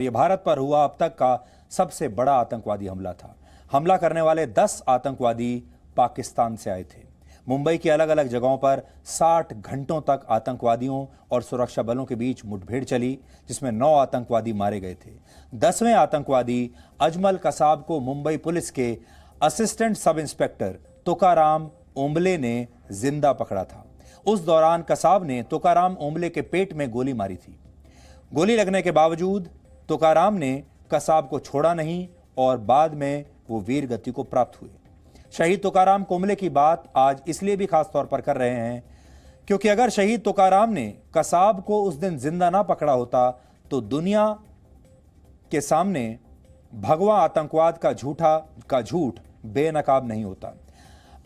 ये भारत पर हुआ अब तक का सबसे बड़ा आतंकवादी हमला था। हमला करने वाले 10 आतंकवादी पाकिस्तान से आए थे। मुंबई की अलग अलग जगहों पर 60 घंटों तक आतंकवादियों और सुरक्षा बलों के बीच मुठभेड़ चली, जिसमें 9 आतंकवादी मारे गए थे। 10वें आतंकवादी अजमल कसाब को मुंबई पुलिस के assistant sub inspector Tukaram Ombale ने जिंदा पकड़ा था। उस दौरान कसाब ने तुकाराम ओंबले के पेट में गोली मारी थी। गोली लगने के बावजूद तुकाराम ने कसाब को छोड़ा नहीं और बाद में वो वीर गति को प्राप्त हुए। शहीद तुकाराम ओंबले की बात आज इसलिए भी खास तौर पर कर रहे हैं क्योंकि अगर शहीद तुकाराम ने कसाब को उस दिन जिंदा ना पकड़ा होता तो दुनिया के सामने भगवा आतंकवाद का झूठ बेनकाब नहीं होता।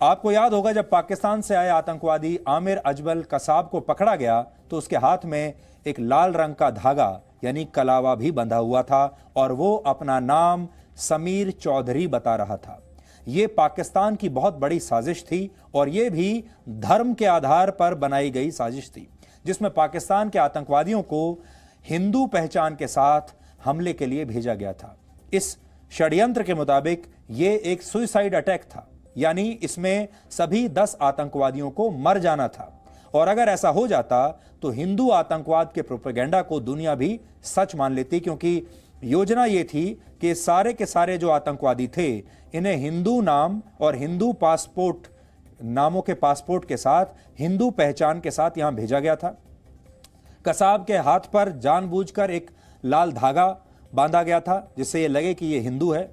आपको याद होगा जब पाकिस्तान से आए आतंकवादी आमिर अजमल कसाब को पकड़ा गया तो उसके हाथ में एक लाल रंग का धागा यानी कलावा भी बंधा हुआ था और वो अपना नाम समीर चौधरी बता रहा था। ये पाकिस्तान की बहुत बड़ी साजिश थी और ये भी धर्म के आधार पर बनाई गई साजिश थी, जिसमें पाकिस्तान के आतंकवादियों को हिंदू पहचान के साथ हमले के लिए भेजा गया था। इस षड्यंत्र के मुताबिक ये एक सुसाइड अटैक था, यानी इसमें सभी 10 आतंकवादियों को मर जाना था और अगर ऐसा हो जाता तो हिंदू आतंकवाद के प्रोपेगेंडा को दुनिया भी सच मान लेती, क्योंकि योजना ये थी कि सारे के सारे जो आतंकवादी थे इन्हें हिंदू नाम और हिंदू पासपोर्ट नामों के पासपोर्ट के साथ हिंदू पहचान के साथ यहां भेजा गया था। कसाब के हाथ पर जानबूझकर एक लाल धागा बांधा गया था जिससे ये लगे कि ये हिंदू है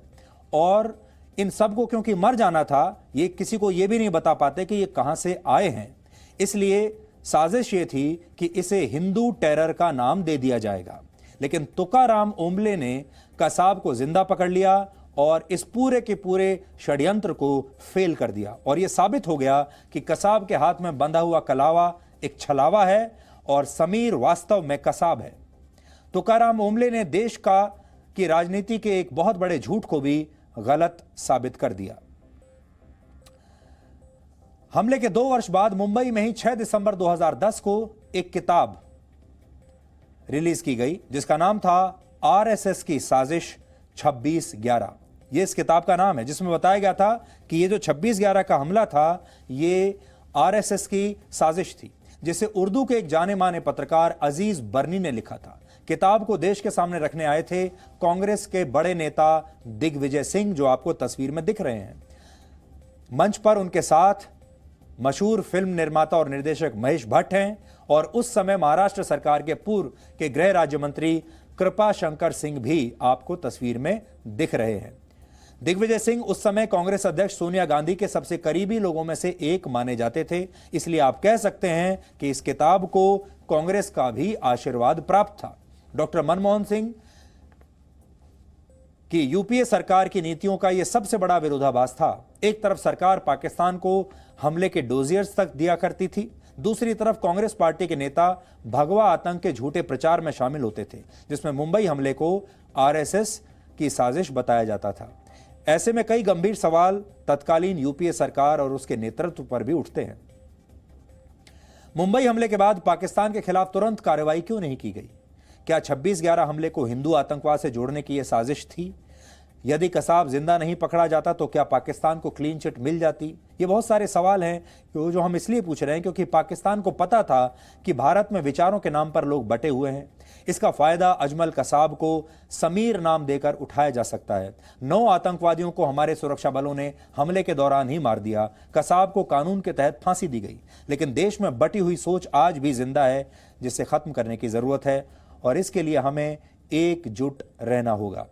और इन सबको क्योंकि मर जाना था, ये किसी को ये भी नहीं बता पाते कि ये कहां से आए हैं। इसलिए साजिश ये थी कि इसे हिंदू टेरर का नाम दे दिया जाएगा। लेकिन तुकाराम ओंबले ने कसाब को जिंदा पकड़ लिया और इस पूरे के पूरे षड्यंत्र को फेल कर दिया और यह साबित हो गया कि कसाब के हाथ में बंधा हुआ कलावा एक छलावा है और समीर वास्तव में कसाब है। तुकाराम ओंबले ने देश की राजनीति के एक बहुत बड़े झूठ को भी गलत साबित कर दिया। हमले के 2 वर्ष बाद मुंबई में ही 6 दिसंबर 2010 को एक किताब रिलीज की गई जिसका नाम था आरएसएस की साजिश 26/11। यह इस किताब का नाम है, जिसमें बताया गया था कि यह जो 26/11 का हमला था ये आरएसएस की साजिश थी, जिसे उर्दू के एक जाने माने पत्रकार अजीज बर्नी ने लिखा था। किताब को देश के सामने रखने आए थे कांग्रेस के बड़े नेता दिग्विजय सिंह, जो आपको तस्वीर में दिख रहे हैं। मंच पर उनके साथ मशहूर फिल्म निर्माता और निर्देशक महेश भट्ट हैं और उस समय महाराष्ट्र सरकार के पूर्व के गृह राज्य मंत्री कृपा शंकर सिंह भी आपको तस्वीर में दिख रहे हैं। दिग्विजय सिंह उस समय कांग्रेस अध्यक्ष सोनिया गांधी के सबसे करीबी लोगों में से एक माने जाते थे, इसलिए आप कह सकते हैं कि इस किताब को कांग्रेस का भी आशीर्वाद प्राप्त था। डॉक्टर मनमोहन सिंह कि यूपीए सरकार की नीतियों का यह सबसे बड़ा विरोधाभास था। एक तरफ सरकार पाकिस्तान को हमले के डोजियर्स तक दिया करती थी, दूसरी तरफ कांग्रेस पार्टी के नेता भगवा आतंक के झूठे प्रचार में शामिल होते थे, जिसमें मुंबई हमले को आरएसएस की साजिश बताया जाता था। ऐसे में कई गंभीर सवाल तत्कालीन यूपीए सरकार और उसके नेतृत्व पर भी उठते हैं। मुंबई हमले के बाद पाकिस्तान के खिलाफ तुरंत कार्रवाई क्यों नहीं की गई? क्या 26/11 हमले को हिंदू आतंकवाद से जोड़ने की यह साजिश थी? यदि कसाब जिंदा नहीं पकड़ा जाता तो क्या पाकिस्तान को क्लीन चिट मिल जाती? ये बहुत सारे सवाल हैं जो हम इसलिए पूछ रहे हैं क्योंकि पाकिस्तान को पता था कि भारत में विचारों के नाम पर लोग बटे हुए हैं। इसका फायदा अजमल कसाब को समीर नाम देकर उठाया जा सकता है। 9 आतंकवादियों को हमारे सुरक्षा बलों ने हमले के दौरान ही मार दिया। कसाब को कानून के तहत फांसी दी गई, लेकिन देश में बटी हुई सोच आज भी जिंदा है, जिसे खत्म करने की जरूरत है और इसके लिए हमें एकजुट रहना होगा।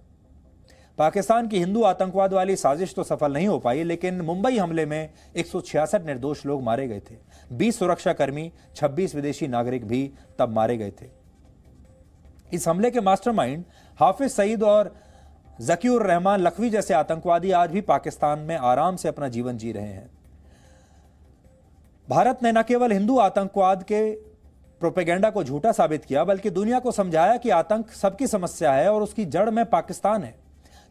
पाकिस्तान की हिंदू आतंकवाद वाली साजिश तो सफल नहीं हो पाई, लेकिन मुंबई हमले में 166 निर्दोष लोग मारे गए थे। 20 सुरक्षाकर्मी, 26 विदेशी नागरिक भी तब मारे गए थे। इस हमले के मास्टरमाइंड हाफिज सईद और जकीउर रहमान लखवी जैसे आतंकवादी आज भी पाकिस्तान में आराम से अपना जीवन जी रहे हैं। भारत ने न केवल हिंदू आतंकवाद के प्रोपेगेंडा को झूठा साबित किया, बल्कि दुनिया को समझाया कि आतंक सबकी समस्या है और उसकी जड़ में पाकिस्तान है।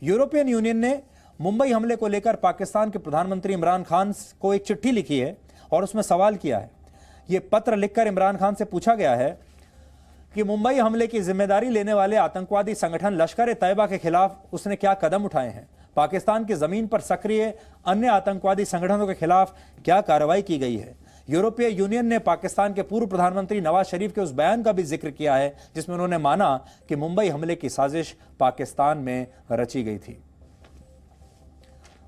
यूरोपियन यूनियन ने मुंबई हमले को लेकर पाकिस्तान के प्रधानमंत्री इमरान खान को एक चिट्ठी लिखी है और उसमें सवाल किया है। यह पत्र लिखकर इमरान खान से पूछा गया है कि मुंबई हमले की जिम्मेदारी लेने वाले आतंकवादी संगठन लश्कर ए तैयबा के खिलाफ उसने क्या कदम उठाए हैं, पाकिस्तान की जमीन पर सक्रिय अन्य आतंकवादी संगठनों के खिलाफ क्या कार्रवाई की गई है। यूरोपीय यूनियन ने पाकिस्तान के पूर्व प्रधानमंत्री नवाज शरीफ के उस बयान का भी जिक्र किया है जिसमें उन्होंने माना कि मुंबई हमले की साजिश पाकिस्तान में रची गई थी।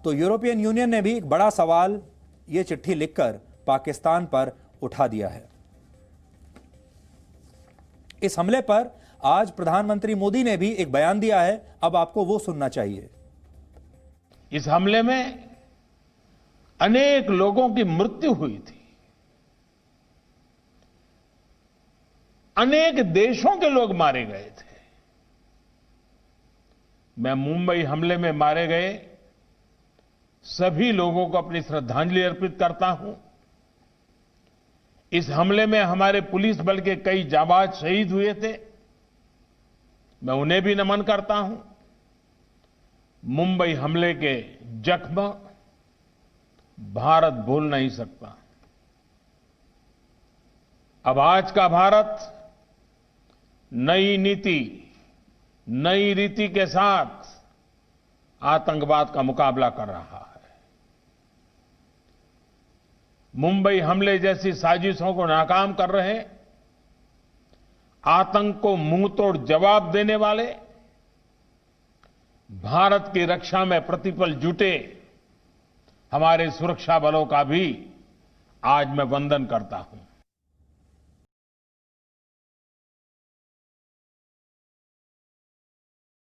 तो यूरोपियन यूनियन ने भी एक बड़ा सवाल ये चिट्ठी लिखकर पाकिस्तान पर उठा दिया है। इस हमले पर आज प्रधानमंत्री मोदी ने भी एक बयान दिया है, अब आपको वो सुनना चाहिए। इस हमले में अनेक लोगों की मृत्यु हुई थी, अनेक देशों के लोग मारे गए थे। मैं मुंबई हमले में मारे गए सभी लोगों को अपनी श्रद्धांजलि अर्पित करता हूं। इस हमले में हमारे पुलिस बल के कई जाबाज शहीद हुए थे, मैं उन्हें भी नमन करता हूं। मुंबई हमले के जख्म भारत भूल नहीं सकता। अब आज का भारत नई नीति, नई रीति के साथ आतंकवाद का मुकाबला कर रहा है। मुंबई हमले जैसी साजिशों को नाकाम कर रहे, आतंक को मुंहतोड़ जवाब देने वाले, भारत की रक्षा में प्रतिपल जुटे हमारे सुरक्षा बलों का भी आज मैं वंदन करता हूं।